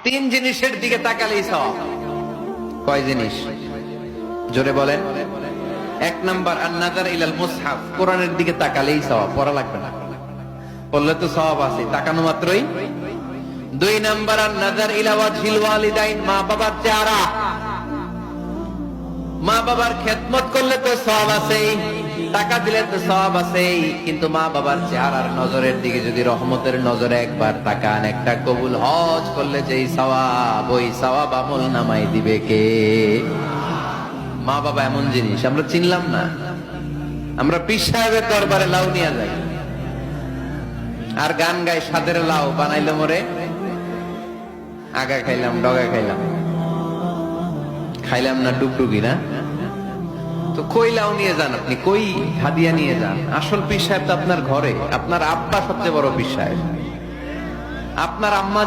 তিন জিনিসের দিকে তাকালেই সওয়াব। কয় জিনিস? জোরে বলেন। এক নাম্বার আন-নাযার ইলাল মুসহাফ, কোরআনের দিকে তাকালেই সওয়াব, পড়া লাগবে না, পড়লে তো সওয়াব আছে তাকানো মাত্রই। দুই নাম্বার আন-নাযার ইলা ওয়াজহিল ওয়ালিদাইন, মা বাবার চেহারা, মা বাবার খেদমত করলে তো সওয়াব আছে, টাকা দিলে তো সওয়াব আছে, কিন্তু মা বাবার চেহারার নজরের দিকে যদি রহমতের নজরে একবার তাকান, একটা কবুল হজ করলে যেই সওয়াব, ওই সওয়াব আমল নামাই দিবে কে? মা বাবা এমন জিনিস আমরা চিনলাম না। আমরা পীর সাহেবের দরবারে লাউ নিয়ে যাই আর গান গাই, সাদের লাউ বানাইলো মোরে, আগা খাইলাম ডগা খাইলাম, খাইলাম না ডুগডুগি না। তো কই লাউ নিয়ে যান আপনি, কই হাদিয়া নিয়ে যান? আসল পীর সাহেব তো আপনার ঘরে। আপনার আব্বা সবচেয়ে বড় পীর সাহেব, আপনার আম্মা